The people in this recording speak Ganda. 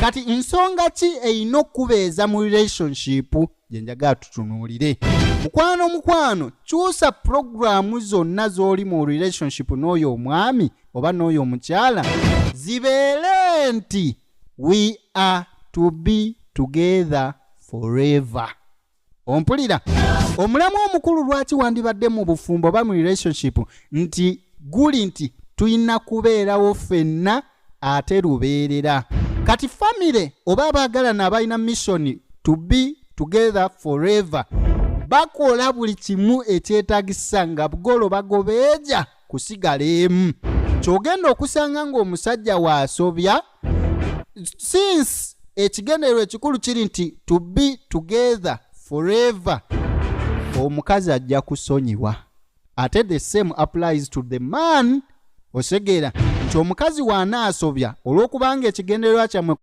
kati nsonga ki eyina okubeeza mu relationship gye njagala tutunuulire. Mukwano kyusa programu zonna z'oli mu relationship n'oyo omwami oba n'oyo omukyala zibeere nti we are to be together forever. Ompulira? Omulamu omukulu lwaki wandibadde mu bufumbo oba mu relationship nti guli nti tuyina kubeerawo ffenna ate lubeerera. Kati family oba abaagalana abalina mission to be together forever bakola buli kimu ekyetaagisa nga bugolo bagobeeja kusigala emu. Kyogenda okusanga ng'omusajja waasobya since ekigendererwa ekikulu kiri nti to be together forever, omukazi ajja kusonyiwa. Ate the same applies to the man. Osegera nti omukazi waanaasobya olw'okubanga ekigendererwa kyammwe